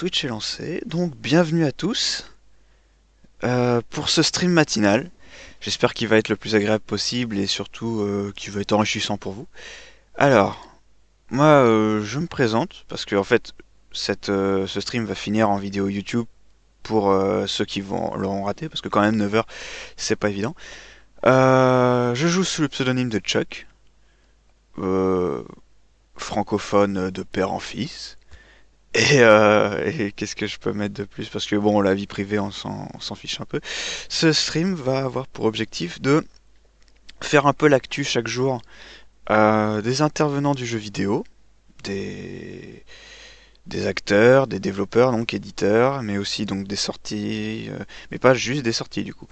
Twitch est lancé, donc bienvenue à tous pour ce stream matinal. J'espère qu'il va être le plus agréable possible et surtout qu'il va être enrichissant pour vous. Alors, moi je me présente parce que en fait ce stream va finir en vidéo YouTube pour ceux qui l'auront raté parce que quand même 9 heures c'est pas évident. Je joue sous le pseudonyme de Chuck, euh, francophone de père en fils. Et qu'est-ce que je peux mettre de plus? Parce que bon, la vie privée, on s'en fiche un peu. Ce stream va avoir pour objectif de faire un peu l'actu chaque jour des intervenants du jeu vidéo, des, des acteurs, des développeurs, donc éditeurs, mais aussi donc des sorties, mais pas juste des sorties du coup.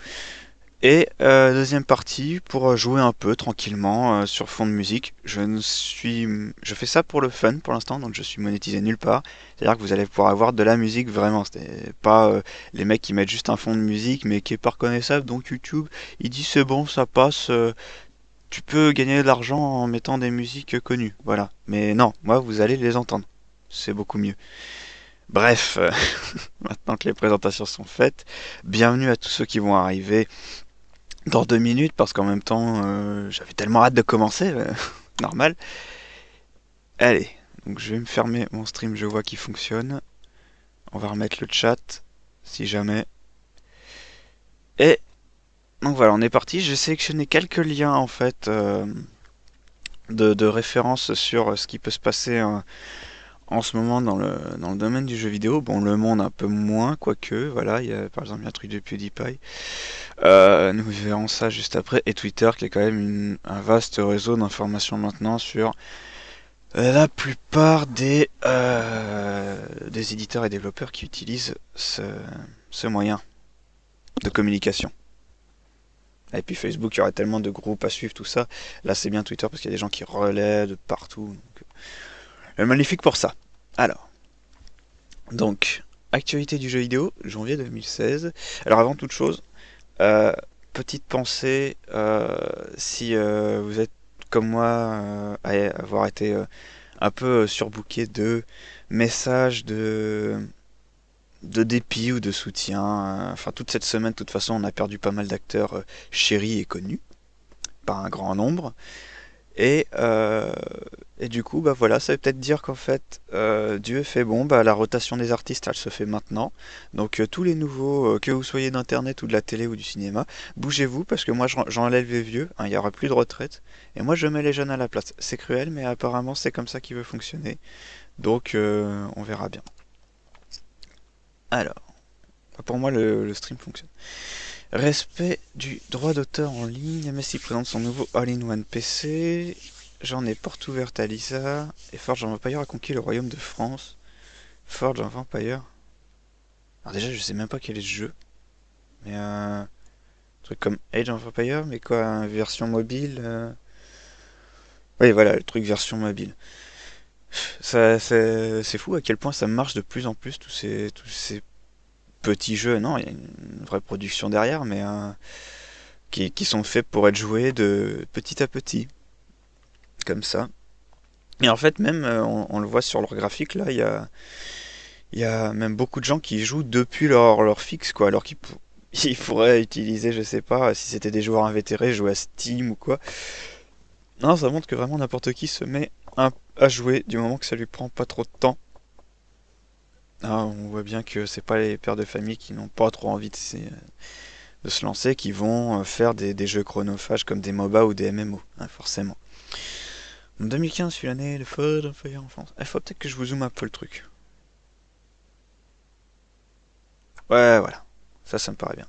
Et deuxième partie pour jouer un peu tranquillement sur fond de musique. Je fais ça pour le fun pour l'instant, donc je suis monétisé nulle part. C'est-à-dire que vous allez pouvoir avoir de la musique vraiment. C'est pas les mecs qui mettent juste un fond de musique, mais qui est pas reconnaissable. Donc YouTube, il dit c'est bon, ça passe. Tu peux gagner de l'argent en mettant des musiques connues, voilà. Mais non, moi vous allez les entendre. C'est beaucoup mieux. Bref, maintenant que les présentations sont faites, bienvenue à tous ceux qui vont arriver dans 2 minutes parce qu'en même temps j'avais tellement hâte de commencer, normal. Allez, donc je vais me fermer mon stream, je vois qu'il fonctionne. On va remettre le chat si jamais. Et donc voilà, on est parti. J'ai sélectionné quelques liens en fait de référence sur ce qui peut se passer en ce moment dans le domaine du jeu vidéo. Bon, le monde un peu moins, quoique, voilà, il y a par exemple un truc de PewDiePie. Nous verrons ça juste après. Et Twitter, qui est quand même un vaste réseau d'informations maintenant sur la plupart des éditeurs et développeurs qui utilisent ce moyen de communication. Et puis Facebook, il y aurait tellement de groupes à suivre, tout ça. Là, c'est bien Twitter parce qu'il y a des gens qui relaient de partout. Donc, magnifique pour ça. Alors, donc, actualité du jeu vidéo, janvier 2016. Alors, avant toute chose, euh, petite pensée, si vous êtes comme moi, à avoir été un peu surbooké de messages de dépit ou de soutien. Enfin, toute cette semaine, de toute façon, on a perdu pas mal d'acteurs chéris et connus, pas un grand nombre. Et, euh, et du coup, bah voilà, ça veut peut-être dire qu'en fait, Dieu fait bon, bah la rotation des artistes, elle se fait maintenant. Donc tous les nouveaux, que vous soyez d'internet ou de la télé ou du cinéma, bougez-vous parce que moi j'enlève les vieux, hein, il n'y aura plus de retraite, et moi je mets les jeunes à la place. C'est cruel, mais apparemment c'est comme ça qu'il veut fonctionner. Donc on verra bien. Alors, pour moi le stream fonctionne. Respect du droit d'auteur en ligne. MSI présente son nouveau All-in-One PC. J'en ai porte ouverte à Lisa. Et Forge of Empire a conquis le royaume de France. Forge of Empire. Alors déjà, je sais même pas quel est ce jeu. Mais un truc comme Age of Empire, mais quoi, version mobile Oui, voilà, le truc version mobile. Ça, c'est fou à quel point ça marche de plus en plus, tous ces petits jeux. Non, il y a une vraie production derrière, mais qui sont faits pour être joués de petit à petit, comme ça. Et en fait, même, on le voit sur leur graphique, là, il y a même beaucoup de gens qui jouent depuis leur fixe, quoi, alors qu'ils ils pourraient utiliser, je sais pas, si c'était des joueurs invétérés, jouer à Steam ou quoi. Non, ça montre que vraiment n'importe qui se met à jouer du moment que ça lui prend pas trop de temps. Ah, on voit bien que c'est pas les pères de famille qui n'ont pas trop envie de se lancer qui vont faire des jeux chronophages comme des MOBA ou des MMO, hein, forcément. En 2015 fut l'année de Ford of Fire en France. Il faut peut-être que je vous zoome un peu le truc. Ouais, voilà. Ça me paraît bien.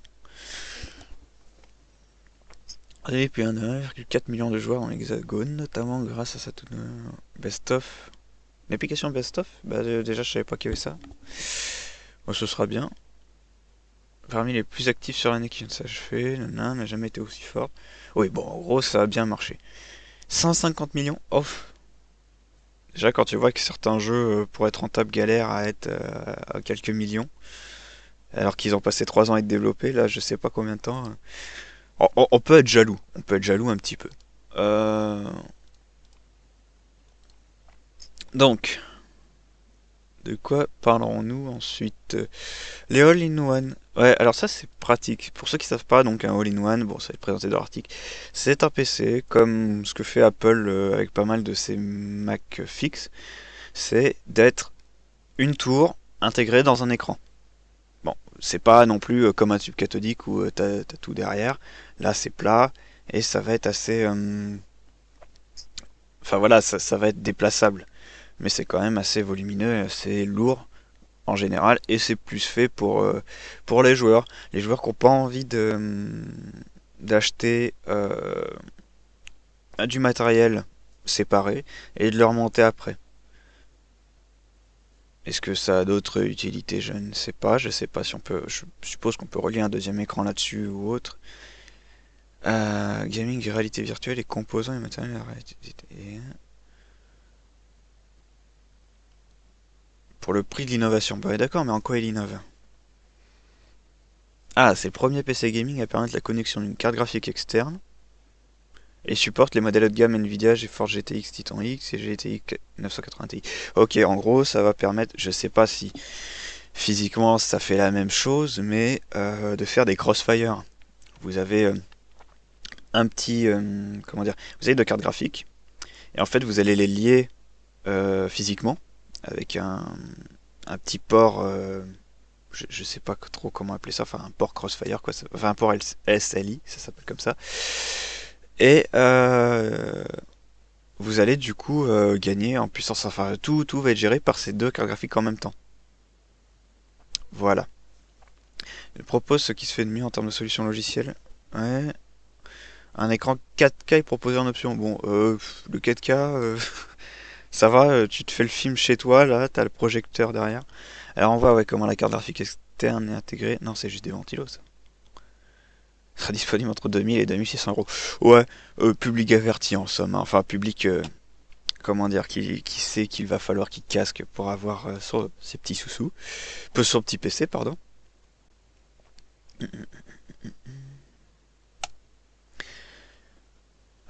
Et puis un 1,4 million de joueurs dans l'Hexagone, notamment grâce à sa best-of. L'application best-of, bah déjà je savais pas qu'il y avait ça. Bon, ce sera bien. Parmi les plus actifs sur l'année qui vient de s'achever, le nain n'a jamais été aussi fort. Oui, bon, en gros, ça a bien marché. 150 millions off. Déjà, quand tu vois que certains jeux, pour être rentables, galèrent à être à quelques millions, alors qu'ils ont passé 3 ans à être développés, là, je sais pas combien de temps. On peut être jaloux. On peut être jaloux un petit peu. Euh, Donc, De quoi parlerons-nous ensuite? Les all-in-one. Ouais, alors ça c'est pratique. Pour ceux qui savent pas, donc un all-in-one, bon ça va être présenté dans l'article, c'est un PC comme ce que fait Apple avec pas mal de ses Mac fixes, c'est d'être une tour intégrée dans un écran. Bon, c'est pas non plus comme un tube cathodique où t'as tout derrière. Là c'est plat et ça va être assez... Enfin voilà, ça va être déplaçable. Mais c'est quand même assez volumineux et assez lourd en général, et c'est plus fait pour les joueurs. Les joueurs qui n'ont pas envie d'acheter du matériel séparé et de le remonter après. Est-ce que ça a d'autres utilités? Je ne sais pas. Je sais pas si on peut. Je suppose qu'on peut relier un deuxième écran là-dessus ou autre. Gaming, réalité virtuelle et composants et matériel. Pour le prix de l'innovation. Bah ouais, d'accord, mais en quoi il innove? Ah, c'est le premier PC gaming à permettre la connexion d'une carte graphique externe et supporte les modèles haut de gamme Nvidia GeForce GTX Titan X et GTX 980 Ti. Ok, en gros, ça va permettre, je sais pas si physiquement ça fait la même chose, mais de faire des crossfire. Vous avez un petit, comment dire, vous avez deux cartes graphiques et en fait vous allez les lier physiquement avec un petit port, je sais pas trop comment appeler ça, enfin un port crossfire quoi, enfin un port SLI, ça s'appelle comme ça. Et vous allez du coup gagner en puissance. Enfin, tout va être géré par ces deux cartes graphiques en même temps. Voilà. Il propose ce qui se fait de mieux en termes de solutions logicielles. Ouais. Un écran 4K est proposé en option. Bon, le 4K, ça va, tu te fais le film chez toi, là, t'as le projecteur derrière. Alors on voit ouais, comment la carte graphique externe est intégrée. Non, c'est juste des ventilos, ça. Sera disponible entre 2000 et 2600 euros. Ouais, public averti en somme, hein. Enfin, public comment dire, qui sait qu'il va falloir qu'il casque pour avoir ses petits sous-sous. Peu son petit PC, pardon.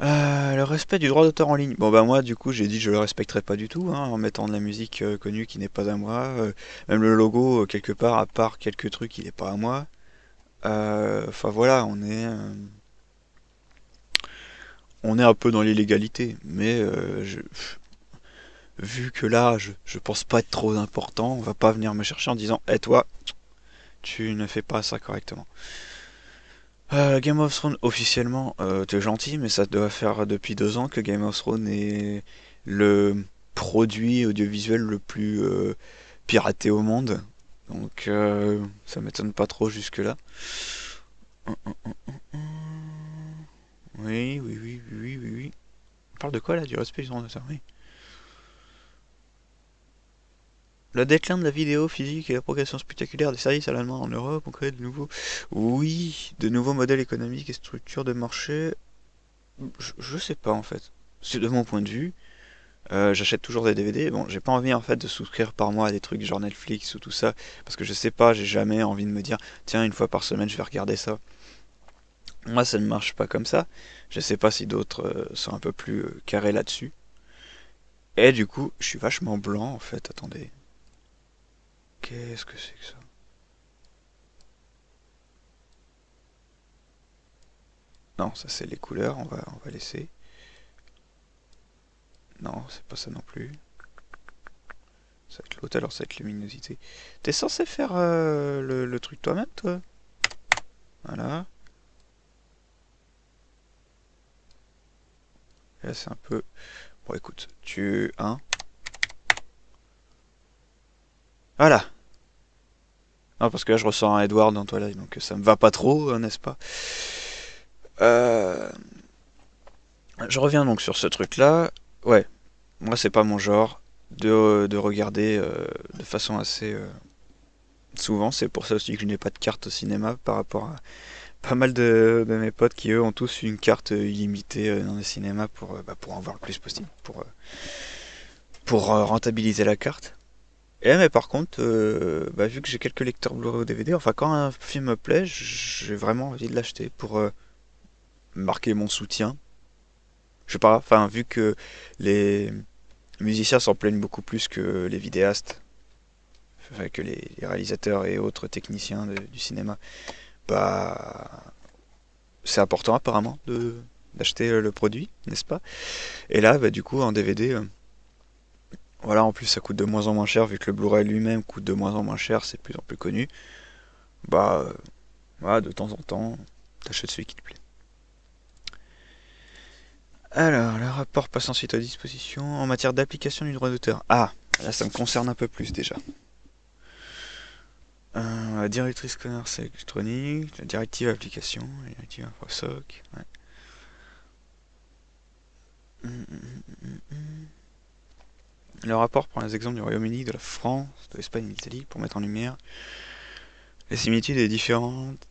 Le respect du droit d'auteur en ligne. Bon bah moi du coup j'ai dit que je le respecterai pas du tout hein, en mettant de la musique connue qui n'est pas à moi. Même le logo quelque part à part quelques trucs il n'est pas à moi. Enfin voilà on est un peu dans l'illégalité. Mais vu que là je pense pas être trop important, on va pas venir me chercher en disant Eh toi tu ne fais pas ça correctement. Game of Thrones, officiellement, t'es gentil, mais ça doit faire depuis 2 ans que Game of Thrones est le produit audiovisuel le plus piraté au monde. Donc ça m'étonne pas trop jusque-là. Hum, hum, hum, hum. Oui, oui, oui, oui, oui, oui, oui. On parle de quoi là? Du respect du droit d'auteur, oui. Le déclin de la vidéo physique et la progression spectaculaire des services à l'allemand en Europe ont créé de nouveaux... Oui, de nouveaux modèles économiques et structures de marché. Je sais pas en fait. C'est de mon point de vue. J'achète toujours des DVD. Bon, j'ai pas envie en fait de souscrire par mois à des trucs genre Netflix ou tout ça, parce que je sais pas, j'ai jamais envie de me dire, tiens, une fois par semaine, je vais regarder ça. Moi, ça ne marche pas comme ça. Je sais pas si d'autres sont un peu plus carrés là-dessus. Et du coup, je suis vachement blanc en fait. Attendez, qu'est-ce que c'est que ça? Non, ça c'est les couleurs. On va laisser. Non, c'est pas ça non plus. Ça va être l'autre, alors ça va être luminosité. T'es censé faire le truc toi-même, toi? Voilà. Et là, c'est un peu. Bon, écoute, Hein. Voilà. Non, parce que là, je ressens un Edward dans toi là, donc ça me va pas trop, n'est-ce pas? Euh, Je reviens donc sur ce truc-là. Ouais, moi, c'est pas mon genre de regarder de façon assez souvent. C'est pour ça aussi que je n'ai pas de carte au cinéma par rapport à pas mal de mes potes qui, eux, ont tous une carte illimitée dans les cinémas pour en voir le plus possible, pour rentabiliser la carte. Et mais par contre, bah, vu que j'ai quelques lecteurs Blu-ray ou DVD, enfin quand un film me plaît, j'ai vraiment envie de l'acheter pour marquer mon soutien. Je sais pas, enfin vu que les musiciens s'en plaignent beaucoup plus que les vidéastes, enfin, que les réalisateurs et autres techniciens du cinéma, bah, c'est important apparemment d'acheter le produit, n'est-ce pas? Et là, bah, du coup, en DVD, voilà, en plus ça coûte de moins en moins cher, vu que le Blu-ray lui-même coûte de moins en moins cher, c'est de plus en plus connu. Bah, voilà, de temps en temps, t'achètes celui qui te plaît. Alors, le rapport passe ensuite à disposition en matière d'application du droit d'auteur. Ah, là ça me concerne un peu plus déjà. La directrice commerce électronique, la directive application, la directive InfoSoc. Ouais. Le rapport prend les exemples du Royaume-Uni, de la France, de l'Espagne et de l'Italie pour mettre en lumière les similitudes et différentes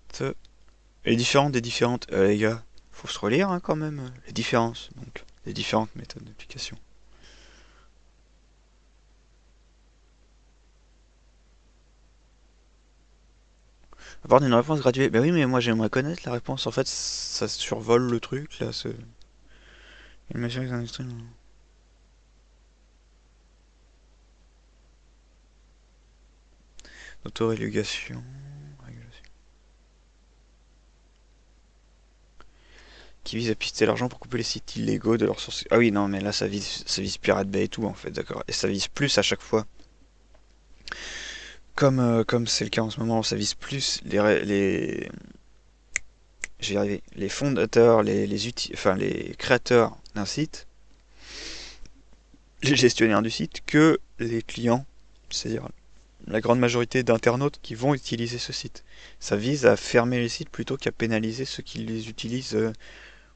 des différentes. Les gars, faut se relire hein, quand même les différences, donc les différentes méthodes d'application. À part d'une réponse graduée. Ben oui, mais moi j'aimerais connaître la réponse. En fait, ça survole le truc là. Une machine industrie. Autorégulation. Qui vise à pister l'argent pour couper les sites illégaux de leurs sources. Ah oui, non, mais là ça vise Pirate Bay et tout en fait, d'accord. Et ça vise plus à chaque fois. Comme c'est le cas en ce moment, ça vise plus j'y arrivé, les fondateurs, enfin les créateurs d'un site, les gestionnaires du site, que les clients, c'est-à-dire la grande majorité d'internautes qui vont utiliser ce site. Ça vise à fermer les sites plutôt qu'à pénaliser ceux qui les utilisent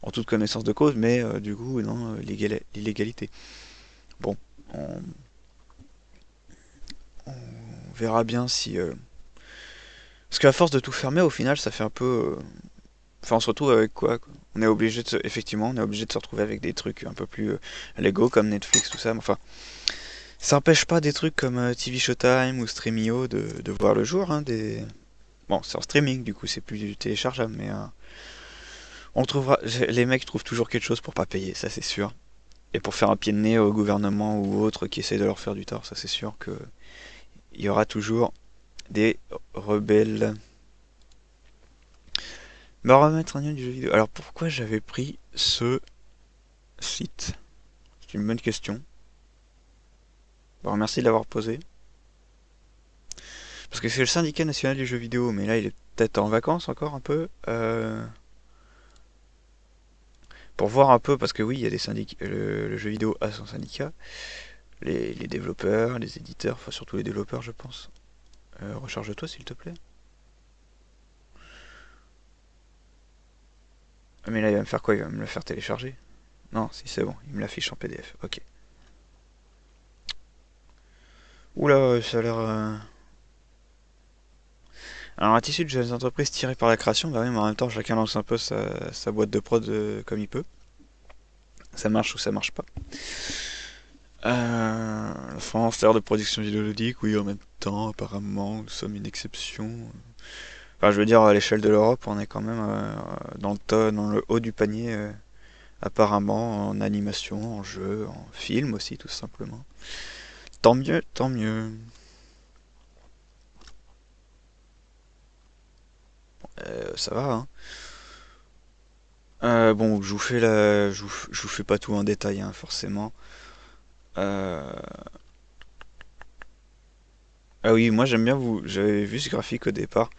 en toute connaissance de cause, mais du coup, dans l'illégalité. Bon, on, on verra bien si. Parce qu'à force de tout fermer, au final, ça fait un peu. Enfin, on se retrouve avec quoi? On est obligé effectivement, on est obligé de se retrouver avec des trucs un peu plus légaux comme Netflix, tout ça. Mais enfin, ça n'empêche pas des trucs comme TV Showtime ou Streamio de voir le jour. Hein, bon, c'est en streaming, du coup, c'est plus téléchargeable, mais on trouvera. Les mecs trouvent toujours quelque chose pour pas payer, ça c'est sûr. Et pour faire un pied de nez au gouvernement ou autre qui essaie de leur faire du tort, ça c'est sûr que il y aura toujours des rebelles. Mais on va remettre un lien du jeu vidéo. Alors pourquoi j'avais pris ce site? C'est une bonne question. Bon, merci de l'avoir posé. Parce que c'est le syndicat national du jeu vidéo, mais là il est peut-être en vacances encore un peu. Pour voir un peu, parce que oui, il y a des syndicats. Le jeu vidéo a son syndicat. Les développeurs, les éditeurs, enfin surtout les développeurs, je pense. Recharge-toi s'il te plaît. Ah, mais là il va me faire quoi? Il va me le faire télécharger? Non, si c'est bon, il me l'affiche en PDF. Ok. Oula, ça a l'air. Alors, un tissu de jeunes entreprises tiré par la création, bah oui, mais en même temps, chacun lance un peu sa boîte de prod comme il peut. Ça marche ou ça marche pas. La France, l'ère de production vidéoludique, oui, en même temps, apparemment, nous sommes une exception. Enfin, je veux dire, à l'échelle de l'Europe, on est quand même dans le haut du panier, apparemment, en animation, en jeu, en film aussi, tout simplement. Tant mieux, tant mieux. Ça va, hein. Bon, je vous fais pas tout en détail, hein, forcément. Euh, Ah oui, moi j'aime bien j'avais vu ce graphique au départ.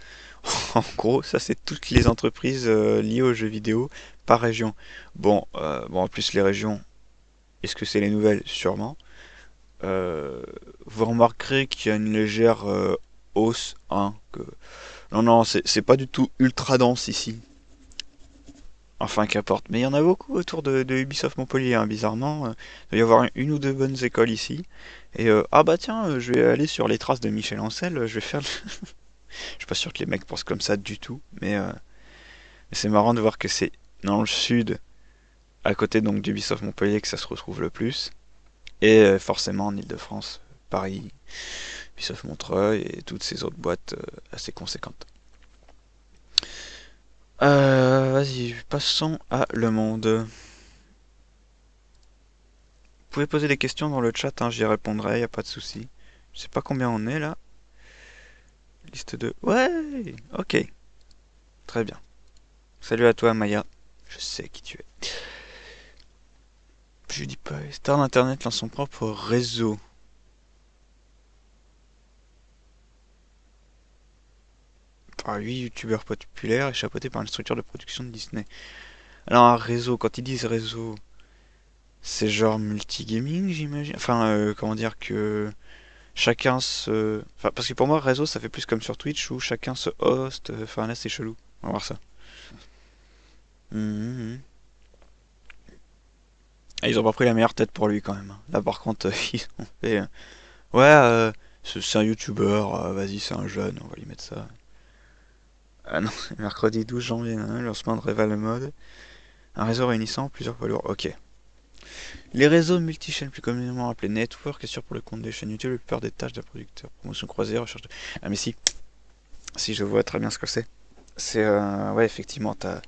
En gros, ça c'est toutes les entreprises liées aux jeux vidéo par région. Bon, en plus les régions, est-ce que c'est les nouvelles? Sûrement. Euh, Vous remarquerez qu'il y a une légère hausse, hein, Non, non, c'est pas du tout ultra dense ici. Enfin, qu'importe. Mais il y en a beaucoup autour de Ubisoft Montpellier, hein, bizarrement. Il doit y avoir une ou deux bonnes écoles ici. Et ah bah tiens, je vais aller sur les traces de Michel Ancel, je vais faire. Je suis pas sûr que les mecs pensent comme ça du tout, mais c'est marrant de voir que c'est dans le sud, à côté donc d'Ubisoft Montpellier, que ça se retrouve le plus. Et forcément en Ile-de-France, Paris, Ubisoft Montreuil et toutes ces autres boîtes assez conséquentes. Vas-y, passons à Le Monde. Vous pouvez poser des questions dans le chat, hein, j'y répondrai, y a pas de souci. Je sais pas combien on est là. Liste de... Ouais, ok, très bien. Salut à toi Maya, je sais qui tu es. Je dis pas, Star d'Internet lance son propre réseau. Par 8 youtubeurs populaires et chapeauté par une structure de production de Disney. Alors un réseau, quand ils disent réseau, c'est genre multigaming j'imagine. Enfin, comment dire que chacun se... Enfin, parce que pour moi réseau ça fait plus comme sur Twitch où chacun se host. Enfin là c'est chelou. On va voir ça. Mhm. Ah, ils ont pas pris la meilleure tête pour lui quand même, hein. Là par contre, ils ont fait... Ouais, c'est un youtubeur, vas-y c'est un jeune, on va lui mettre ça. Ah non, mercredi 12 janvier, hein, lancement de Reval Mode. Un réseau réunissant plusieurs poids lourds. Ok. Les réseaux multi-chaînes, plus communément appelés network, assurent pour le compte des chaînes YouTube la plupart des tâches d'un producteur. Promotion croisée, recherche de... Ah mais si, si je vois très bien ce que c'est. C'est, ouais, effectivement, t'as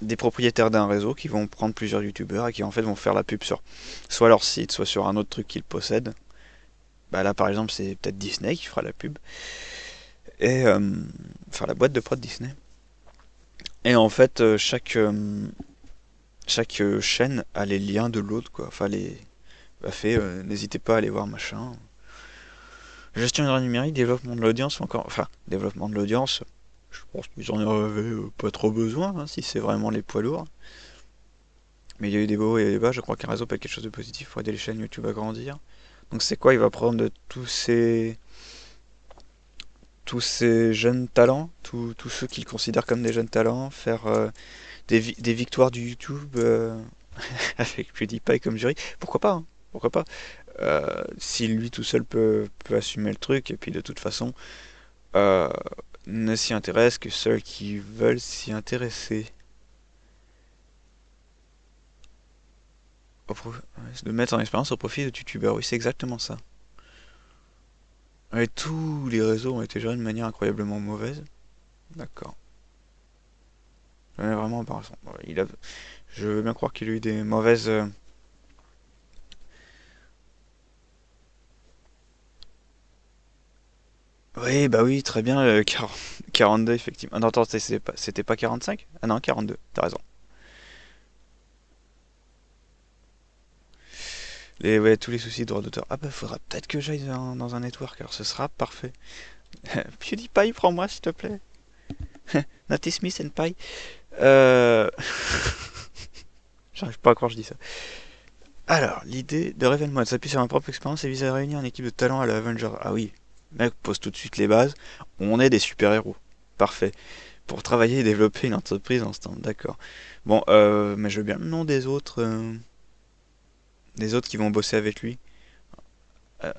des propriétaires d'un réseau qui vont prendre plusieurs youtubeurs et qui en fait vont faire la pub sur soit leur site, soit sur un autre truc qu'ils possèdent. Bah là par exemple c'est peut-être Disney qui fera la pub. Et enfin la boîte de prod Disney. Et en fait chaque chaîne a les liens de l'autre quoi. Enfin les bah, fait n'hésitez pas à aller voir machin. Gestion du numérique, développement de l'audience ou encore enfin développement de l'audience. Je pense qu'ils en avaient pas trop besoin hein, si c'est vraiment les poids lourds. Mais il y a eu des hauts et des bas, je crois qu'un réseau peut être quelque chose de positif pour aider les chaînes YouTube à grandir. Donc c'est quoi? Il va prendre de tous ces jeunes talents, tous ceux qu'il considère comme des jeunes talents, faire des victoires du YouTube avec PewDiePie comme jury. Pourquoi pas hein. Pourquoi pas si lui tout seul peut assumer le truc, et puis de toute façon, euh, ne s'y intéresse que ceux qui veulent s'y intéresser. De mettre en expérience au profit de youtubeurs, oui c'est exactement ça. Et tous les réseaux ont été gérés de manière incroyablement mauvaise. D'accord. Vraiment embarrassant. Je veux bien croire qu'il a eu des mauvaises... Oui, bah oui, très bien, 42 effectivement. Ah non, attends, c'était pas 45? Ah non, 42, t'as raison. Ouais, tous les soucis de droit d'auteur. Ah bah faudra peut-être que j'aille dans un network, alors ce sera parfait. PewDiePie, prends-moi s'il te plaît. Natty Smith and Pie. Euh... J'arrive pas à croire que je dis ça. Alors, l'idée de Ravenmod s'appuie sur ma propre expérience et vise à réunir une équipe de talents à la Avengers. Ah oui, mec, pose tout de suite les bases. On est des super-héros. Parfait. Pour travailler et développer une entreprise en stand, d'accord. Bon, mais je veux bien le nom des autres qui vont bosser avec lui. Euh,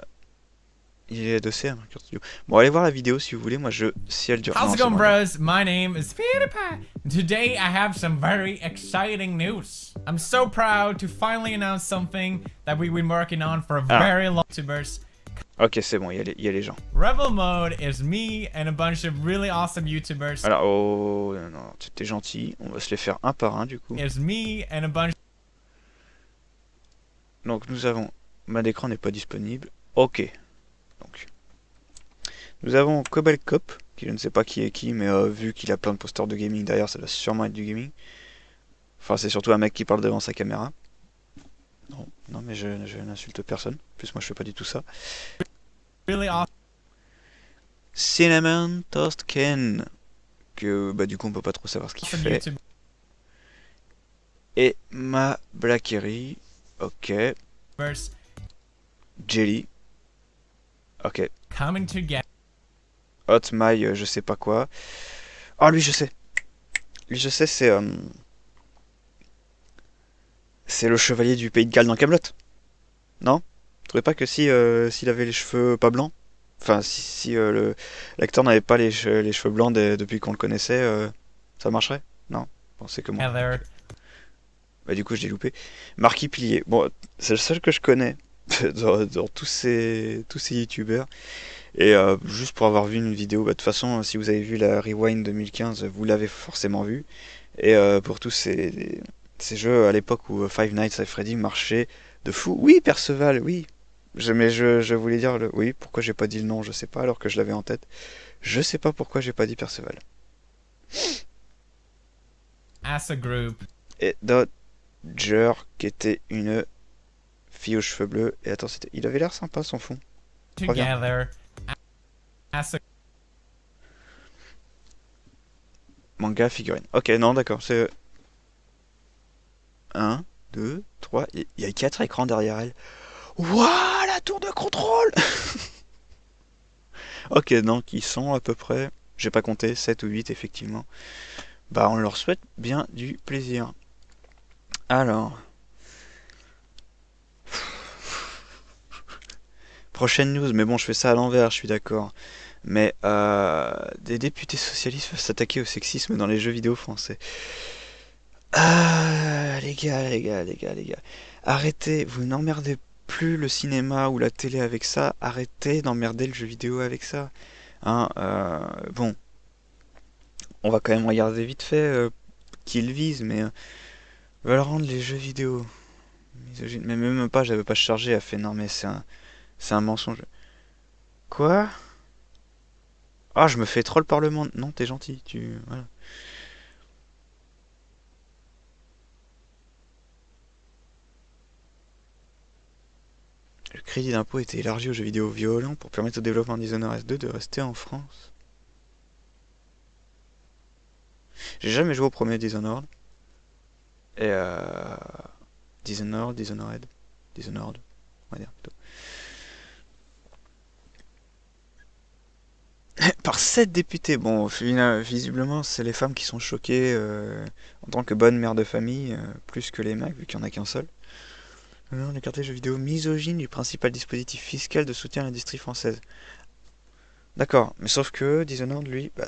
il est adossé à Mercure Studio. Bon, allez voir la vidéo si vous voulez. Moi, si elle dure. How's Non, it c'est going, bon. bros? My name is PewDiePie. Today I have some very exciting news. I'm so proud to finally announce something that we've been working on for a Ah, very long YouTubers. ok, c'est bon, il y a les gens. Rebel Mode is me and a bunch of really awesome YouTubers. Alors, oh, non, t'es gentil. On va se les faire un par un du coup. Is me and a bunch. Donc, nous avons. Ma d'écran n'est pas disponible. Ok. Donc, nous avons Cobalt Cop, qui je ne sais pas qui est qui, mais vu qu'il a plein de posters de gaming derrière, ça doit sûrement être du gaming. Enfin, c'est surtout un mec qui parle devant sa caméra. Non, non, mais je n'insulte personne. En plus, moi, je fais pas du tout ça. Really awesome Cinnamon Toast Ken, que bah du coup, on peut pas trop savoir ce qu'il fait. YouTubers Et ma Blackery, ok. Jelly, ok. coming together. Hot My, je sais pas quoi. Ah, lui, je sais. Lui, je sais, c'est le chevalier du pays de Galles dans Camelot. Non? Vous trouvez pas que si s'il avait les cheveux pas blancs, enfin si l'acteur n'avait pas les cheveux blancs depuis qu'on le connaissait, ça marcherait? Non? Bon, c'est que moi. Bah du coup, je l'ai loupé. Marquis Pilier. Bon, c'est le seul que je connais dans tous ces youtubeurs. Et juste pour avoir vu une vidéo, bah, de toute façon, si vous avez vu la Rewind 2015, vous l'avez forcément vu. Et pour tous ces jeux à l'époque où Five Nights at Freddy marchait de fou. Oui, Perceval, oui. Mais je voulais dire le... Oui, pourquoi j'ai pas dit le nom, je sais pas, alors que je l'avais en tête. Je sais pas pourquoi j'ai pas dit Perceval. As a group. Et Dodger, qui était une fille aux cheveux bleus. Et attends, c'était... Il avait l'air sympa, son fond. Reviens. Together. As a. Manga, figurine. Ok, non, d'accord, c'est... Un, 2, 3... Il y a 4 écrans derrière elle. Waouh, la tour de contrôle. Ok, donc ils sont à peu près... J'ai pas compté, 7 ou 8 effectivement. Bah, on leur souhaite bien du plaisir. Alors, prochaine news, mais bon, je fais ça à l'envers, je suis d'accord. Mais des députés socialistes veulent s'attaquer au sexisme dans les jeux vidéo français. Ah, les gars, les gars, les gars, les gars. Arrêtez, vous n'emmerdez plus le cinéma ou la télé avec ça. Arrêtez d'emmerder le jeu vidéo avec ça. Hein, bon, on va quand même regarder vite fait qui le vise, mais veulent rendre les jeux vidéo misogynes. Mais même pas, j'avais pas chargé, elle fait non, mais c'est un mensonge. Quoi? Ah, je me fais troll par le monde. Non, t'es gentil, tu. Voilà. Le crédit d'impôt a été élargi aux jeux vidéo violents pour permettre au développement de Dishonored 2 de rester en France. J'ai jamais joué au premier Dishonored. Et Dishonored, on va dire plutôt. Par 7 députés. Bon, visiblement, c'est les femmes qui sont choquées en tant que bonne mère de famille, plus que les mecs, vu qu'il n'y en a qu'un seul. Non, l'écarté jeux vidéo misogyne du principal dispositif fiscal de soutien à l'industrie française. D'accord, mais sauf que Dishonored, lui, bah,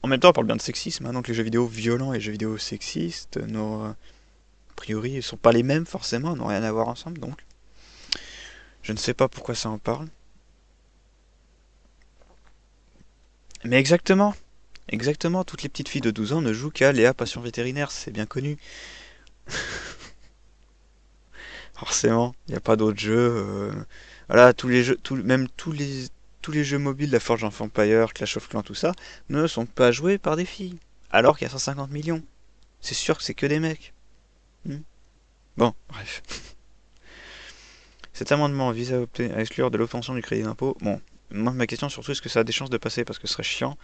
en même temps, on parle bien de sexisme, hein, donc les jeux vidéo violents et les jeux vidéo sexistes, a priori, ils sont pas les mêmes forcément, ils n'ont rien à voir ensemble, donc je ne sais pas pourquoi ça en parle. Mais exactement, exactement, toutes les petites filles de 12 ans ne jouent qu'à Léa Passion Vétérinaire, c'est bien connu. Forcément, il n'y a pas d'autres jeux. Voilà, tous les jeux, même tous les jeux mobiles, la Forge of Empire, Clash of Clans, tout ça, ne sont pas joués par des filles. Alors qu'il y a 150 millions. C'est sûr que c'est que des mecs. Hmm. Bon, bref. Cet amendement vise à exclure de l'obtention du crédit d'impôt. Bon, moi, ma question surtout, est-ce que ça a des chances de passer? Parce que ce serait chiant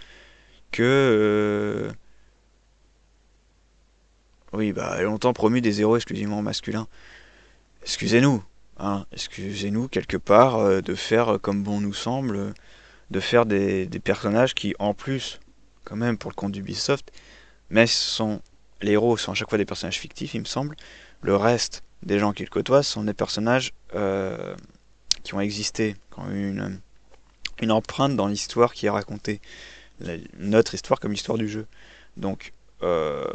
que. Oui, bah, longtemps promu des héros exclusivement masculins. Excusez-nous, hein, excusez-nous quelque part de faire comme bon nous semble, de faire des personnages qui, en plus, quand même pour le compte d'Ubisoft, mais les héros sont à chaque fois des personnages fictifs, il me semble. Le reste des gens qui le côtoient sont des personnages qui ont existé, qui ont eu une empreinte dans l'histoire qui est racontée, notre histoire comme l'histoire du jeu. Donc, euh,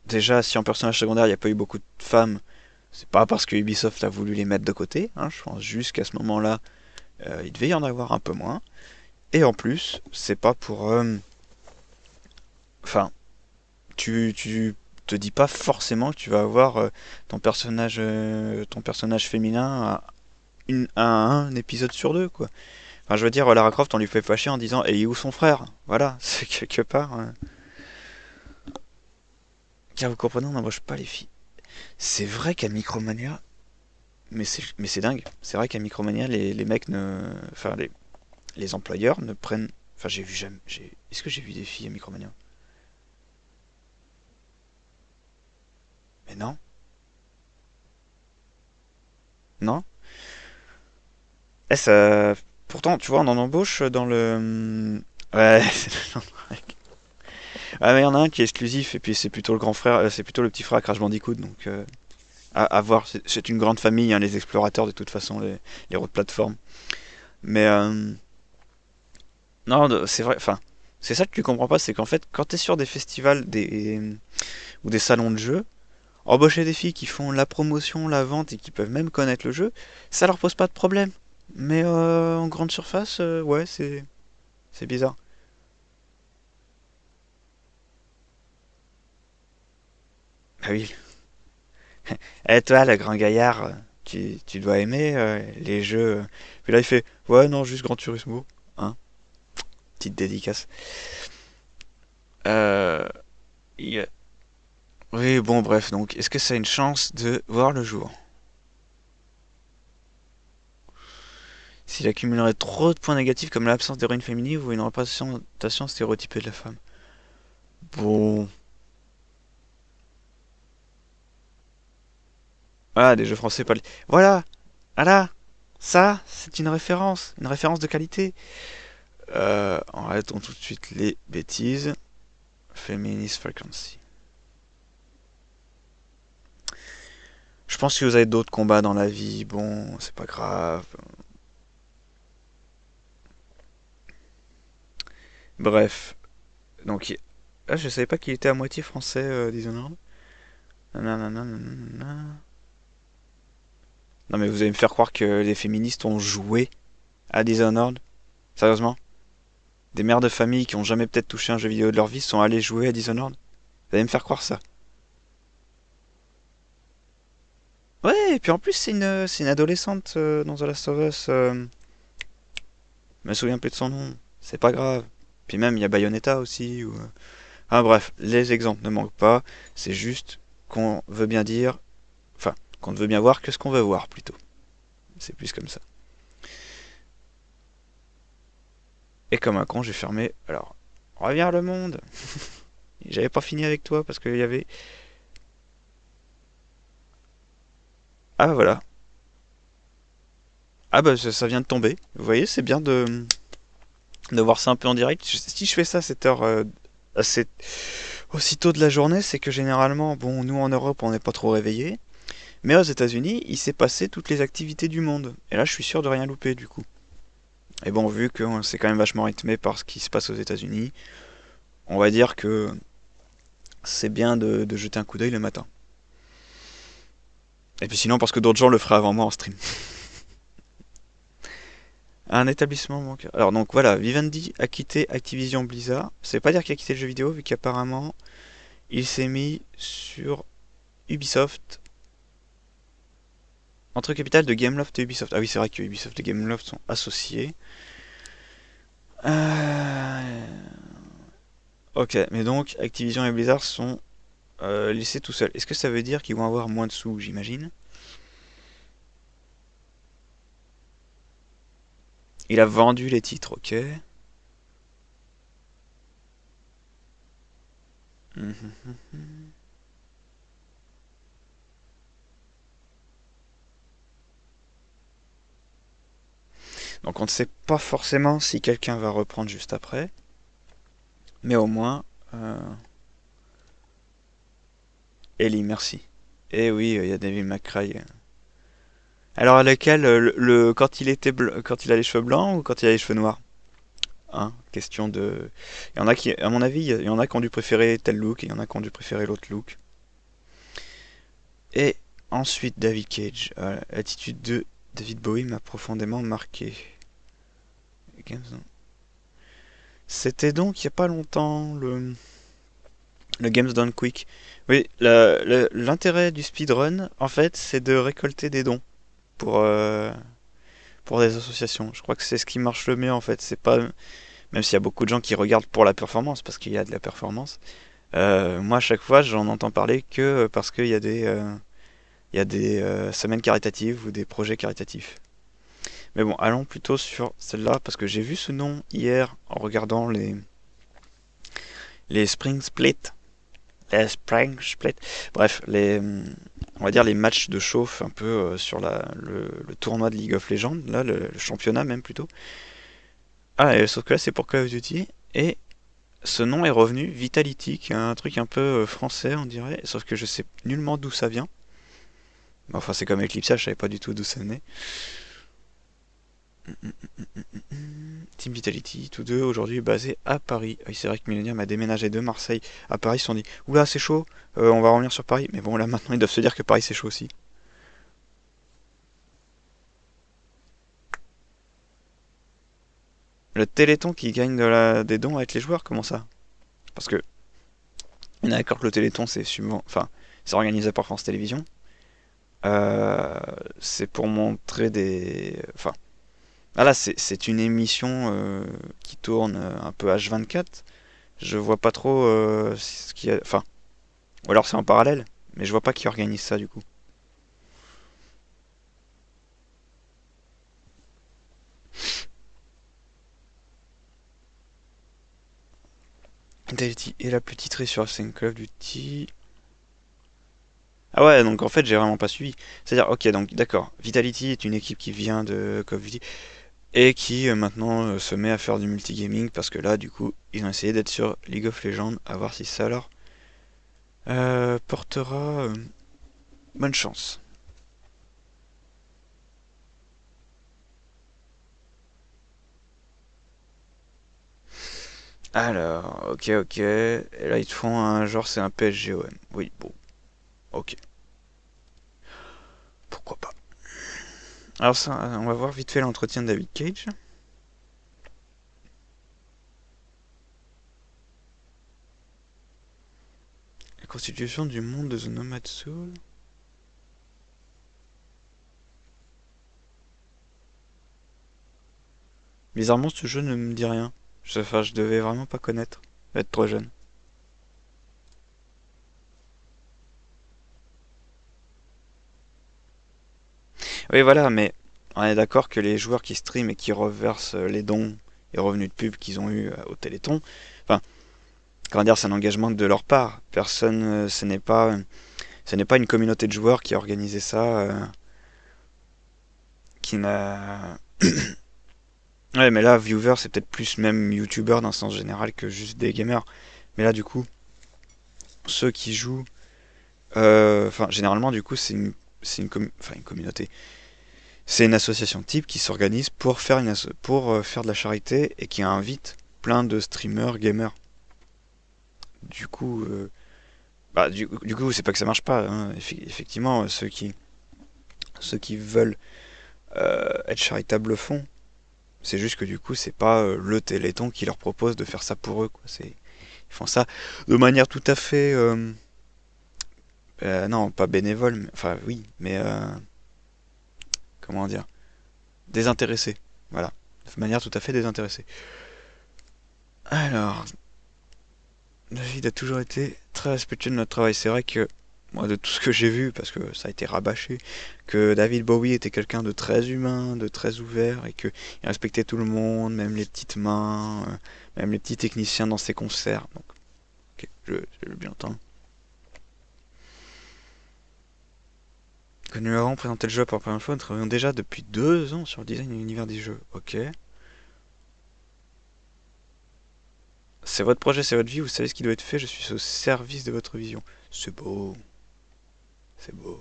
déjà, si en personnage secondaire il n'y a pas eu beaucoup de femmes, c'est pas parce que Ubisoft a voulu les mettre de côté, hein, je pense juste qu'à ce moment-là, il devait y en avoir un peu moins. Et en plus, c'est pas pour. Enfin, tu te dis pas forcément que tu vas avoir ton personnage féminin à un épisode sur deux, quoi. Enfin, je veux dire, Lara Croft, on lui fait fâcher en disant et où son frère? Voilà, c'est quelque part. Car vous comprenez, on n'embauche pas les filles. C'est vrai qu'à Micromania, mais c'est dingue. C'est vrai qu'à Micromania, les mecs ne. Enfin, les employeurs ne prennent. Enfin, j'ai vu jamais. Est-ce que j'ai vu des filles à Micromania? Mais non. Non. Eh, ça. Pourtant, tu vois, on en embauche dans le. Ouais, c'est le Ah, mais il y en a un qui est exclusif, et puis c'est plutôt le grand frère, c'est plutôt le petit frère à Crash Bandicoot, donc à voir. C'est une grande famille, hein, les explorateurs, de toute façon, les héros de plateforme. Mais non, c'est vrai, enfin, c'est ça que tu comprends pas, c'est qu'en fait, quand t'es sur des festivals ou des salons de jeux, embaucher des filles qui font la promotion, la vente et qui peuvent même connaître le jeu, ça leur pose pas de problème. Mais en grande surface, ouais, c'est bizarre. Ah oui. Et toi, le grand gaillard, tu dois aimer les jeux. Puis là, il fait, ouais, non, juste Gran Turismo. Hein, petite dédicace. Euh, il- Oui, bon, bref, donc, est-ce que ça a une chance de voir le jour? S'il accumulerait trop de points négatifs comme l'absence d'héroïne féminine ou une représentation stéréotypée de la femme. Bon. Ah, des jeux français pas. Voilà! Voilà! Ça, c'est une référence de qualité. Arrêtons tout de suite les bêtises. Feminist Frequency. Je pense que vous avez d'autres combats dans la vie. Bon, c'est pas grave. Bref. Donc, ah, je savais pas qu'il était à moitié français, Dishonored. Nanana, nanana. Non, mais vous allez me faire croire que les féministes ont joué à Dishonored? Sérieusement? Des mères de famille qui ont jamais peut-être touché un jeu vidéo de leur vie sont allées jouer à Dishonored? Vous allez me faire croire ça? Ouais, et puis en plus, c'est une adolescente dans The Last of Us. Je me souviens plus de son nom. C'est pas grave. Puis même, il y a Bayonetta aussi. Ah bref, les exemples ne manquent pas. C'est juste qu'on veut bien dire. Enfin, qu'on ne veut bien voir que ce qu'on veut voir plutôt. C'est plus comme ça. Et comme un con, j'ai fermé. Alors, reviens le monde. J'avais pas fini avec toi parce qu'il y avait. Ah bah voilà. Ah bah ça vient de tomber. Vous voyez, c'est bien de voir ça un peu en direct. Si je fais ça à cette heure assez aussitôt de la journée, c'est que généralement, bon, nous en Europe, on n'est pas trop réveillés. Mais aux États-Unis, il s'est passé toutes les activités du monde. Et là, je suis sûr de rien louper du coup. Et bon, vu que c'est quand même vachement rythmé par ce qui se passe aux États-Unis, on va dire que c'est bien de jeter un coup d'œil le matin. Et puis sinon, parce que d'autres gens le feraient avant moi en stream. Un établissement bancaire. Alors donc voilà, Vivendi a quitté Activision Blizzard. Ça veut pas dire qu'il a quitté le jeu vidéo, vu qu'apparemment il s'est mis sur Ubisoft. Entre capital de Gameloft et Ubisoft. Ah oui, c'est vrai que Ubisoft et Gameloft sont associés. Euh... Ok, mais donc Activision et Blizzard sont laissés tout seuls. Est-ce que ça veut dire qu'ils vont avoir moins de sous, j'imagine? Il a vendu les titres, ok. Mhm. Donc on ne sait pas forcément si quelqu'un va reprendre juste après, mais au moins... Ellie, merci. Eh oui, il y a David McCray. Alors à lequel quand il était quand il a les cheveux blancs ou quand il a les cheveux noirs? Hein, question de. Il y en a qui, à mon avis, il y en a qui ont dû préférer tel look et il y en a qui ont dû préférer l'autre look. Et ensuite David Cage. L'attitude de David Bowie m'a profondément marqué. C'était donc il n'y a pas longtemps le Games Done Quick. Oui, l'intérêt du speedrun, en fait, c'est de récolter des dons pour, euh, pour des associations. Je crois que c'est ce qui marche le mieux en fait. C'est pas, même s'il y a beaucoup de gens qui regardent pour la performance, parce qu'il y a de la performance. Moi, à chaque fois, j'en entends parler que parce il y a des semaines caritatives ou des projets caritatifs. Mais bon, allons plutôt sur celle-là, parce que j'ai vu ce nom hier en regardant les Spring Split. Les Spring Split. Bref, on va dire les matchs de chauffe un peu sur le tournoi de League of Legends, là, le championnat même plutôt. Ah, sauf que là, c'est pour Call of Duty. Et ce nom est revenu, Vitality, qui est un truc un peu français, on dirait. Sauf que je sais nullement d'où ça vient. Enfin, c'est comme Eclipse, je savais pas du tout d'où ça venait. Team Vitality, tous deux aujourd'hui basés à Paris. Oui, c'est vrai que Millennium a déménagé de Marseille à Paris. Ils se sont dit, oula, c'est chaud, on va revenir sur Paris. Mais bon, là maintenant, ils doivent se dire que Paris c'est chaud aussi. Le Téléthon qui gagne des dons avec les joueurs, comment ça? Parce que, on est d'accord que le Téléthon c'est souvent, enfin, c'est organisé par France Télévisions. Euh, c'est pour montrer des... Enfin, ah là, c'est une émission qui tourne un peu H24. Je vois pas trop ce qu'il y a... Enfin, ou alors c'est en parallèle, mais je vois pas qui organise ça du coup. Vitality et la petite raie sur scène Call of Duty. Ah ouais, donc en fait j'ai vraiment pas suivi. C'est-à-dire, ok, donc d'accord, Vitality est une équipe qui vient de Call of Duty et qui maintenant se met à faire du multigaming parce que là, du coup, ils ont essayé d'être sur League of Legends, à voir si ça leur portera bonne chance. Alors, ok, ok. Et là, ils te font un genre, c'est un PSGOM. Oui, bon, ok. Pourquoi pas. Alors, ça, on va voir vite fait l'entretien de David Cage. La constitution du monde de The Nomad Soul. Bizarrement, ce jeu ne me dit rien. Enfin, je devais vraiment pas connaître. Être trop jeune. Oui, voilà, mais on est d'accord que les joueurs qui streament et qui reversent les dons et revenus de pub qu'ils ont eu au Téléthon, enfin, comment dire, c'est un engagement de leur part. Personne, ce n'est pas une communauté de joueurs qui a organisé ça, qui n'a. Ouais, mais là, viewer, c'est peut-être plus même YouTuber dans le sens général que juste des gamers. Mais là, du coup, ceux qui jouent, enfin, généralement, du coup, enfin, une communauté. C'est une association type qui s'organise pour faire pour faire de la charité et qui invite plein de streamers gamers. Du coup, du coup, c'est pas que ça marche pas, hein. Effectivement, ceux qui veulent être charitables le font. C'est juste que du coup, c'est pas le Téléthon qui leur propose de faire ça pour eux, quoi. Ils font ça de manière tout à fait, non, pas bénévole, enfin oui, mais comment dire, désintéressée. Voilà, de manière tout à fait désintéressée. Alors, David a toujours été très respectueux de notre travail. C'est vrai que, moi, de tout ce que j'ai vu, parce que ça a été rabâché, que David Bowie était quelqu'un de très humain, de très ouvert, et qu'il respectait tout le monde, même les petites mains, même les petits techniciens dans ses concerts. Donc, ok, je bien entendre. Que nous avons présenté le jeu pour la première fois, nous travaillons déjà depuis 2 ans sur le design et l'univers des jeux. Ok. C'est votre projet, c'est votre vie, vous savez ce qui doit être fait, je suis au service de votre vision. C'est beau, c'est beau.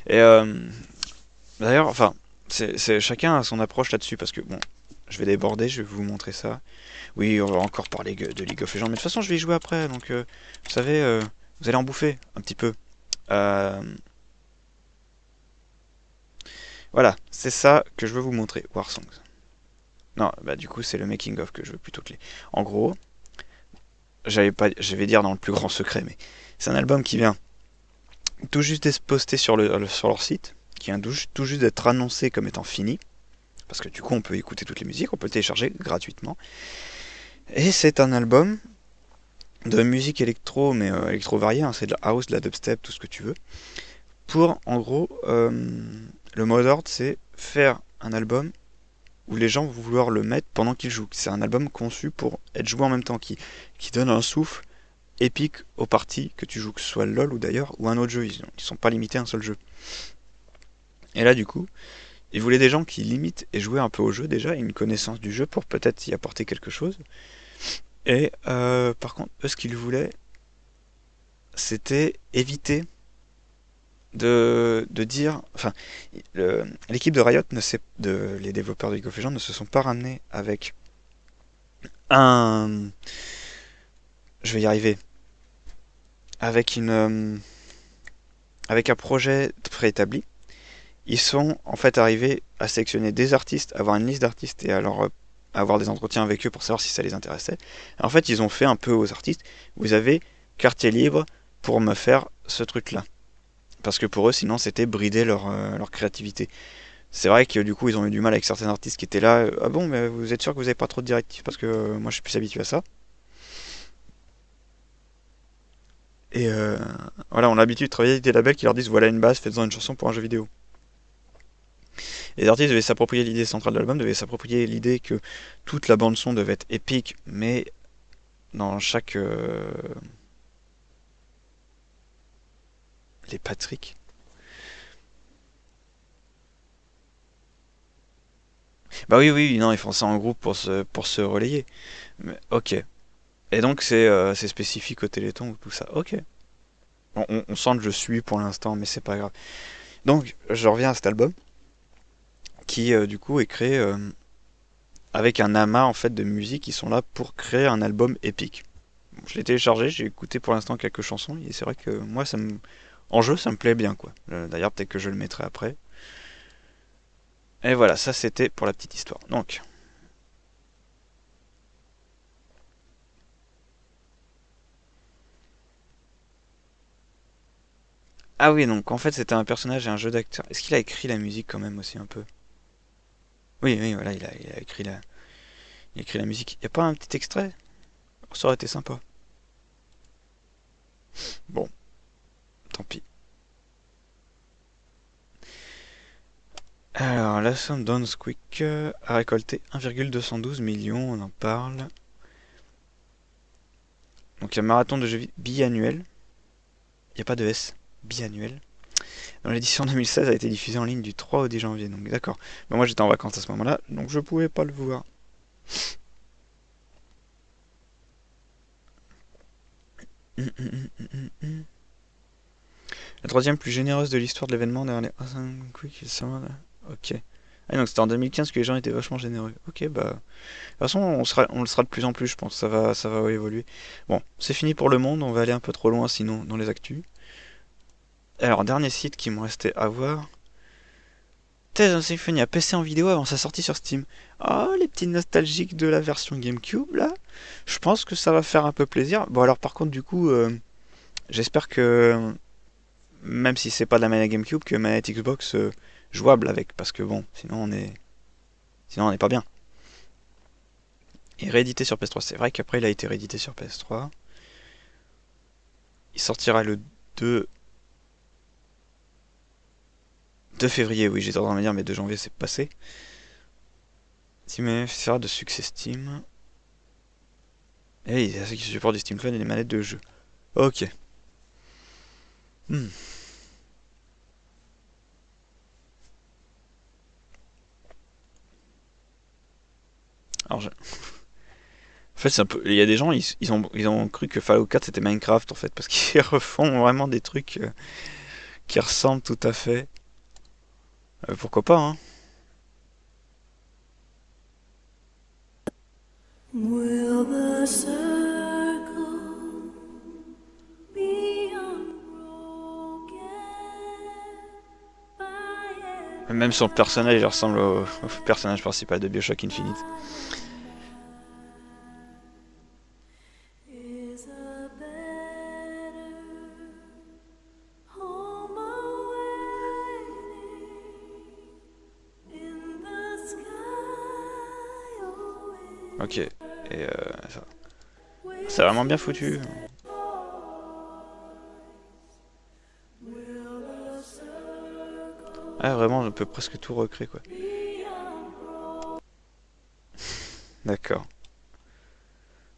Et d'ailleurs, enfin, chacun a son approche là-dessus, parce que bon, je vais déborder, je vais vous montrer ça. Oui, on va encore parler de League of Legends, mais de toute façon, je vais y jouer après, donc vous savez, vous allez en bouffer un petit peu. Euh, voilà, c'est ça que je veux vous montrer, Warsongs. Non, bah du coup, c'est le making of que je veux plutôt que les. En gros, je vais dire dans le plus grand secret, mais c'est un album qui vient tout juste d'être posté sur leur site, qui vient tout juste d'être annoncé comme étant fini, parce que du coup, on peut écouter toutes les musiques, on peut le télécharger gratuitement. Et c'est un album de musique électro, mais électro variée, hein, c'est de la house, de la dubstep, tout ce que tu veux. Pour, en gros, le mot d'ordre, c'est faire un album où les gens vont vouloir le mettre pendant qu'ils jouent. C'est un album conçu pour être joué en même temps, qui donne un souffle épique aux parties que tu joues, que ce soit LoL ou d'ailleurs, ou un autre jeu. Ils sont pas limités à un seul jeu. Et là, du coup, ils voulaient des gens qui limitent et jouaient un peu au jeu déjà, une connaissance du jeu pour peut-être y apporter quelque chose. Et par contre, eux, ce qu'ils voulaient, c'était éviter de dire. Enfin, l'équipe de Riot, les développeurs de League of Legends, ne se sont pas ramenés avec un. Je vais y arriver. Avec avec un projet préétabli. Ils sont en fait arrivés à sélectionner des artistes, avoir une liste d'artistes et alors avoir des entretiens avec eux pour savoir si ça les intéressait. En fait, ils ont fait un peu aux artistes. Vous avez quartier libre, pour me faire ce truc-là. Parce que pour eux, sinon, c'était brider leur créativité. C'est vrai que du coup, ils ont eu du mal avec certains artistes qui étaient là. Ah bon, mais vous êtes sûr que vous n'avez pas trop de directives? Parce que moi, je suis plus habitué à ça. Et voilà, on a l'habitude de travailler avec des labels qui leur disent voilà une base, faites-en une chanson pour un jeu vidéo. Et les artistes devaient s'approprier l'idée centrale de l'album, devaient s'approprier l'idée que toute la bande-son devait être épique, mais dans chaque. Les Patrick. Bah oui, oui, non, ils font ça en groupe pour se relayer. Mais, ok. Et donc c'est spécifique au Téléthon ou tout ça. Ok. On sent que je suis pour l'instant, mais c'est pas grave. Donc je reviens à cet album qui du coup est créé avec un amas en fait de musique qui sont là pour créer un album épique. Bon, je l'ai téléchargé, j'ai écouté pour l'instant quelques chansons et c'est vrai que moi en jeu ça me plaît bien quoi. D'ailleurs peut-être que je le mettrai après. Et voilà, ça c'était pour la petite histoire. Donc ah oui, donc en fait c'était un personnage et un jeu d'acteur. Est-ce qu'il a écrit la musique quand même aussi un peu? Oui, oui, voilà, il a il a écrit la musique. Y a pas un petit extrait? Ça aurait été sympa. Bon, tant pis. Alors, la somme Downsquick a récolté 1,212 millions, on en parle. Donc, il y a un marathon de jeux biannuel. Il n'y a pas de S. Biannuel. Dans l'édition 2016 a été diffusée en ligne du 3 au 10 janvier. Donc, d'accord. Mais moi, j'étais en vacances à ce moment-là, donc je pouvais pas le voir. La troisième plus généreuse de l'histoire de l'événement derrière les... Ok. Ah, donc c'était en 2015 que les gens étaient vachement généreux. Ok, bah... De toute façon, on le sera de plus en plus, je pense. Ça va évoluer. Bon, c'est fini pour le monde. On va aller un peu trop loin, sinon, dans les actus. Alors, dernier site qui me restait à voir. Tales of Symphonia PC en vidéo avant sa sortie sur Steam. Oh, les petits nostalgiques de la version GameCube, là. Je pense que ça va faire un peu plaisir. Bon, alors, par contre, du coup, j'espère que... Même si c'est pas de la manette GameCube, que manette Xbox jouable avec. Parce que bon, sinon on n'est pas bien. Et réédité sur PS3. C'est vrai qu'après il a été réédité sur PS3. Il sortira le 2 février. Oui, j'étais en train de me dire, mais 2 janvier c'est passé. Steam bénéficiera de succès Steam. Et il y a ceux qui supportent du Steam Clone et les manettes de jeu. Ok. Hmm. Alors, en fait, c'est un peu... il y a des gens, ils ont cru que Fallout 4 c'était Minecraft en fait, parce qu'ils refont vraiment des trucs qui ressemblent tout à fait. Pourquoi pas, hein? Will the circle be unbroken by Même son personnage il ressemble au personnage principal de BioShock Infinite. is a better home awaiting in the sky away? Ok. Et c'est vraiment bien foutu. Will the circle Ah, vraiment, on peut presque tout recréer quoi. be unbroken? D'accord.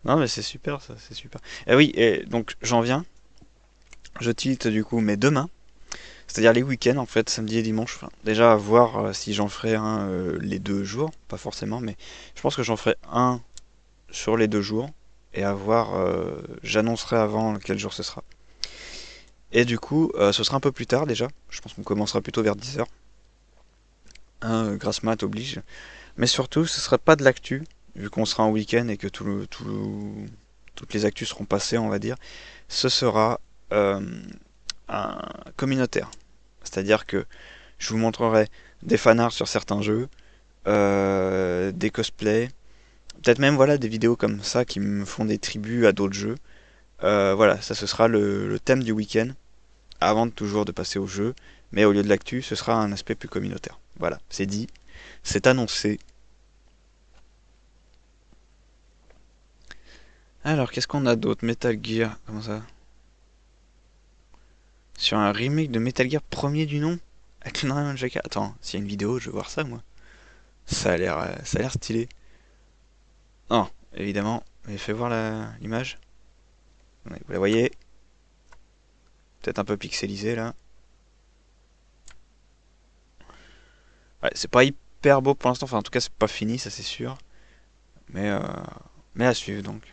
Non, mais c'est super ça, c'est super. Et oui, et donc j'en viens. Je tilte du coup, mais demain. C'est-à-dire les week-ends en fait, samedi et dimanche. Enfin, déjà à voir si j'en ferai un les 2 jours, pas forcément, mais je pense que j'en ferai un sur les 2 jours. Et à voir, j'annoncerai avant quel jour ce sera. Et du coup, ce sera un peu plus tard déjà. Je pense qu'on commencera plutôt vers 10h. Hein, grasse mat oblige. Mais surtout, ce sera pas de l'actu, vu qu'on sera en week-end et que toutes les actus seront passées, on va dire. Ce sera un communautaire. C'est-à-dire que je vous montrerai des fanarts sur certains jeux, des cosplays, peut-être même voilà des vidéos comme ça qui me font des tribus à d'autres jeux. Voilà, ça ce sera le thème du week-end, avant de toujours de passer au jeu, mais au lieu de l'actu, ce sera un aspect plus communautaire. Voilà, c'est dit, c'est annoncé. Alors, qu'est-ce qu'on a d'autre? Metal Gear, comment ça? Sur un remake de Metal Gear premier du nom? Avec Leonardo DiCaprio. Attends, s'il y a une vidéo, je veux voir ça, moi. Ça a l'air stylé. Non, évidemment, mais fais voir l'image. Ouais, vous la voyez? Peut-être un peu pixelisé là. Ouais, c'est pas hyper beau pour l'instant, enfin en tout cas c'est pas fini, ça c'est sûr. Mais, euh, mais à suivre donc.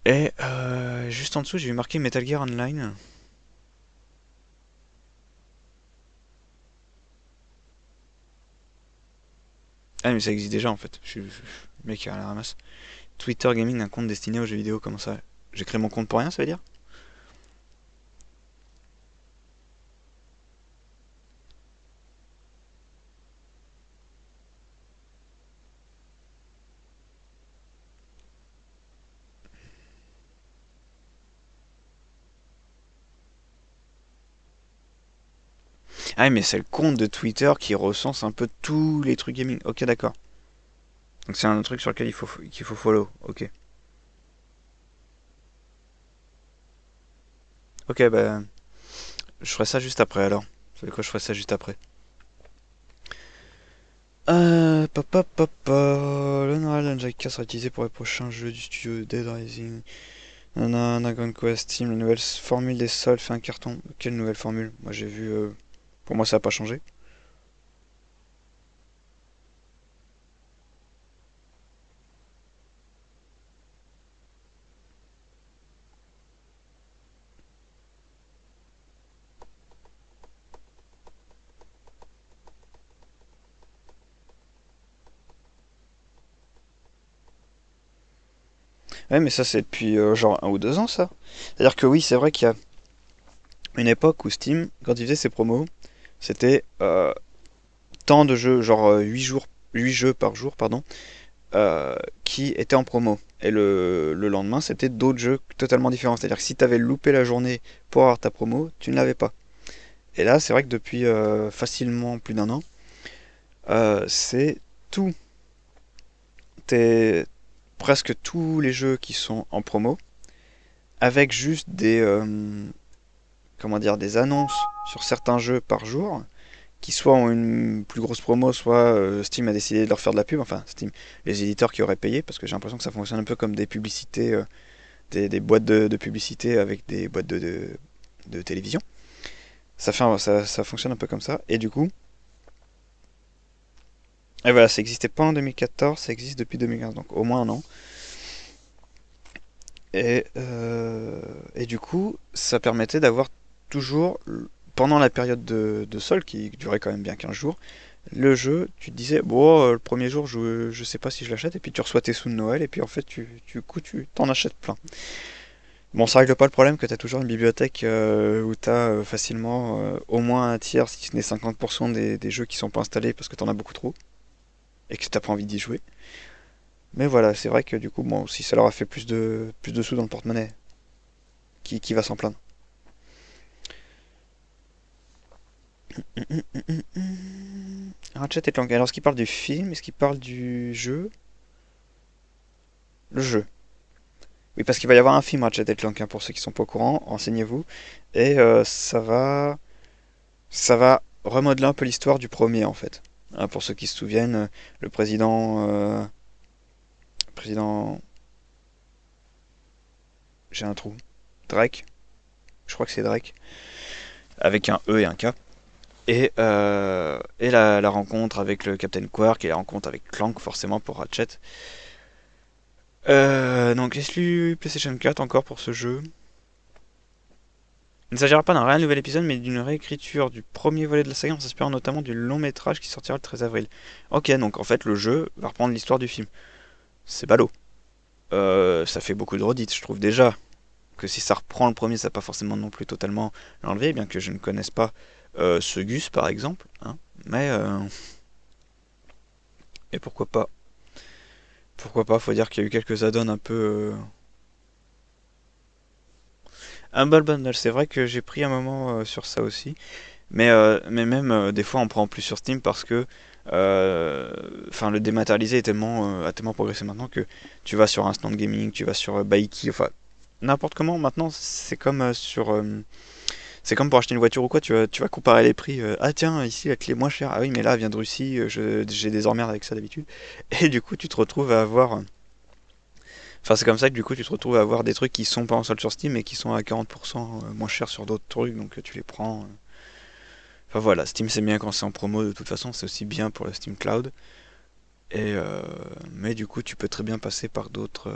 Et juste en dessous, j'ai vu marqué Metal Gear Online. Ah mais ça existe déjà en fait. Le mec à la ramasse. Twitter Gaming, un compte destiné aux jeux vidéo, comment ça? J'ai créé mon compte pour rien, ça veut dire? Ah mais c'est le compte de Twitter qui recense un peu tous les trucs gaming. Ok, d'accord. Donc c'est un truc sur lequel qu'il faut follow. Ok. Ok, bah je ferai ça juste après alors. Vous savez quoi, je ferai ça juste après. Papa, papa, le Noël Angelica sera utilisé pour les prochains jeux du studio Dead Rising. Dragon Quest Team, la nouvelle formule des soldes fait un carton. Quelle nouvelle formule? Moi j'ai vu. Pour moi ça a pas changé. Ouais, mais ça c'est depuis genre 1 ou 2 ans ça. C'est-à-dire que oui, c'est vrai qu'il y a une époque où Steam, quand il faisait ses promos, c'était tant de jeux, genre 8 jeux par jour, pardon, qui étaient en promo. Et le lendemain, c'était d'autres jeux totalement différents. C'est-à-dire que si tu avais loupé la journée pour avoir ta promo, tu ne l'avais pas. Et là, c'est vrai que depuis facilement plus d'1 an, c'est tout. T'es presque tous les jeux qui sont en promo, avec juste comment dire, des annonces sur certains jeux par jour, qui soit ont une plus grosse promo, soit Steam a décidé de leur faire de la pub, enfin Steam, les éditeurs qui auraient payé, parce que j'ai l'impression que ça fonctionne un peu comme des publicités, des boîtes de publicité avec des boîtes de télévision. Ça fonctionne un peu comme ça, et du coup, et voilà, ça n'existait pas en 2014, ça existe depuis 2015, donc au moins 1 an. Et du coup, ça permettait d'avoir toujours, pendant la période de solde, qui durait quand même bien 15 jours, le jeu, tu te disais, bon, le premier jour, je sais pas si je l'achète, et puis tu reçois tes sous de Noël, et puis en fait, tu t'en achètes plein. Bon, ça règle pas le problème que tu as toujours une bibliothèque où tu as facilement au moins un tiers, si ce n'est 50% des jeux qui sont pas installés parce que tu en as beaucoup trop, et que t'as pas envie d'y jouer. Mais voilà, c'est vrai que du coup, bon, si ça leur a fait plus de sous dans le porte-monnaie, qui va s'en plaindre? Ratchet et Clank. Alors, est-ce qu'il parle du film? Est-ce qu'il parle du jeu? Le jeu. Oui, parce qu'il va y avoir un film Ratchet et Clank, hein, pour ceux qui sont pas au courant, renseignez-vous. Et ça va remodeler un peu l'histoire du premier, en fait. Hein, pour ceux qui se souviennent, le président, j'ai un trou. Drake, je crois que c'est Drake, avec un E et un K. Et la rencontre avec le Captain Quark et la rencontre avec Clank, forcément, pour Ratchet. Donc, exclu PlayStation 4 encore pour ce jeu. Il ne s'agira pas d'un réel nouvel épisode, mais d'une réécriture du premier volet de la saga en s'inspirant notamment du long métrage qui sortira le 13 avril. Ok, donc en fait, le jeu va reprendre l'histoire du film. C'est ballot. Ça fait beaucoup de redites, je trouve déjà que si ça reprend le premier, ça va pas forcément non plus totalement l'enlever, bien que je ne connaisse pas ce Gus par exemple. Hein, mais et pourquoi pas? Pourquoi pas? Faut dire qu'il y a eu quelques add-ons un peu Humble Bundle, c'est vrai que j'ai pris un moment sur ça aussi. Mais même des fois on prend plus sur Steam parce que enfin le dématérialisé est tellement, a tellement progressé maintenant que tu vas sur Instant Gaming, tu vas sur Baiki, enfin n'importe comment maintenant c'est comme c'est comme pour acheter une voiture ou quoi, tu vas comparer les prix. Ah tiens, ici la clé est moins chère. Ah oui, mais là elle vient de Russie, j'ai des emmerdes avec ça d'habitude. Et du coup tu te retrouves à avoir. Enfin c'est comme ça que du coup tu te retrouves à avoir des trucs qui sont pas en solde sur Steam mais qui sont à 40% moins chers sur d'autres trucs, donc tu les prends. Enfin voilà, Steam c'est bien quand c'est en promo de toute façon, c'est aussi bien pour le Steam Cloud. Mais du coup, tu peux très bien passer par d'autres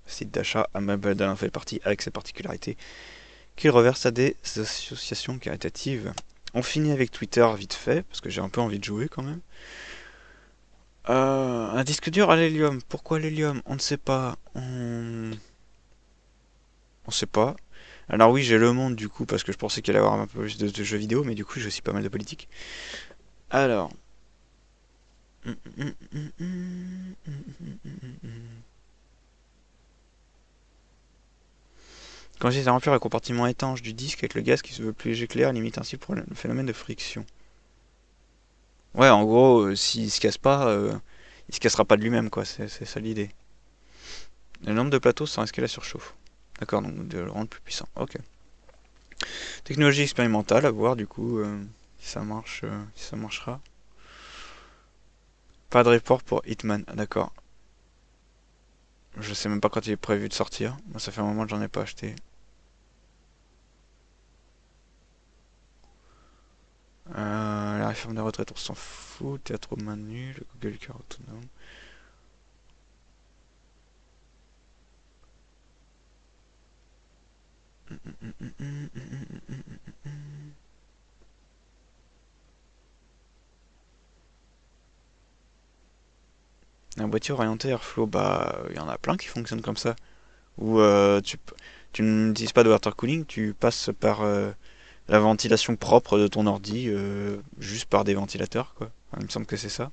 sites d'achat. Amabel en fait partie avec ses particularités qu'il reverse à des associations caritatives. On finit avec Twitter vite fait, parce que j'ai un peu envie de jouer quand même. Un disque dur à l'hélium. Pourquoi l'hélium? On ne sait pas. On sait pas. Alors oui, j'ai Le Monde du coup, parce que je pensais qu'il allait y avoir un peu plus de jeux vidéo, mais du coup, j'ai aussi pas mal de politique. Alors. Quand j'essaie de remplir le compartiment étanche du disque avec le gaz qui se veut plus léger que l'air, limite ainsi pour le phénomène de friction. Ouais, en gros, s'il se casse pas, il se cassera pas de lui-même, quoi. C'est ça l'idée. Le nombre de plateaux sans risquer la surchauffe. D'accord, donc de le rendre plus puissant. Ok. Technologie expérimentale, à voir du coup si ça marche, si ça marchera. Pas de report pour Hitman. Ah, d'accord. Je sais même pas quand il est prévu de sortir. Moi, ça fait un moment que j'en ai pas acheté. La réforme des retraites, on s'en fout. Théâtre aux mains nues, le Google Car autonome. Un boîtier orienté Airflow, bah, il y en a plein qui fonctionnent comme ça. Où tu n'utilises pas de water cooling, tu passes par la ventilation propre de ton ordi, juste par des ventilateurs, quoi. Enfin, il me semble que c'est ça.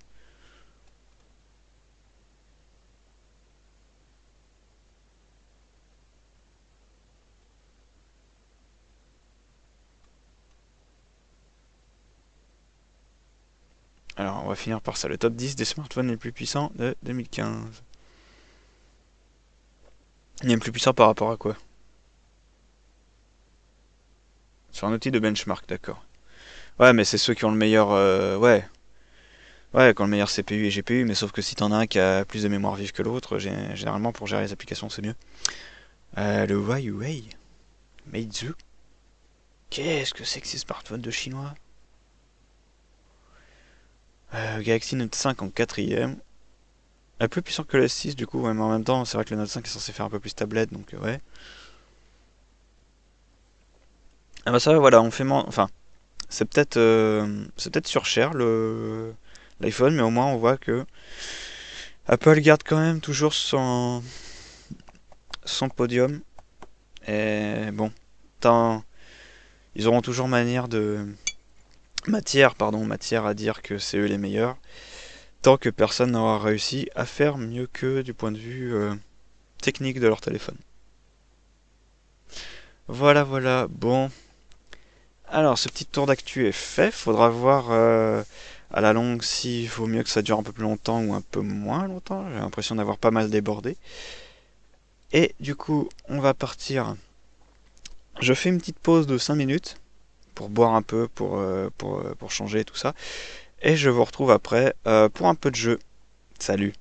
Alors, on va finir par ça. Le top 10 des smartphones les plus puissants de 2015. Les plus puissants par rapport à quoi? Sur un outil de benchmark, d'accord. Ouais, mais c'est ceux qui ont le meilleur. Ouais. Ouais, qui ont le meilleur CPU et GPU, mais sauf que si t'en as un qui a plus de mémoire vive que l'autre, généralement pour gérer les applications c'est mieux. Le Huawei Meizu. Qu'est-ce que c'est que ces smartphones de chinois? Galaxy Note 5 en quatrième. Plus puissant que le S6 du coup, ouais, mais en même temps, c'est vrai que le Note 5 est censé faire un peu plus tablette, donc ouais. Ah bah ça, voilà, on fait moins. Enfin, c'est peut-être surcher l'iPhone, mais au moins on voit que Apple garde quand même toujours son podium. Et bon, tant, ils auront toujours matière à dire que c'est eux les meilleurs, tant que personne n'aura réussi à faire mieux qu'eux du point de vue technique de leur téléphone. Voilà, voilà. Bon, alors ce petit tour d'actu est fait. Faudra voir à la longue s'il vaut mieux que ça dure un peu plus longtemps ou un peu moins longtemps. J'ai l'impression d'avoir pas mal débordé. Et du coup, on va partir. Je fais une petite pause de 5 minutes pour boire un peu, pour changer tout ça. Et je vous retrouve après pour un peu de jeu. Salut!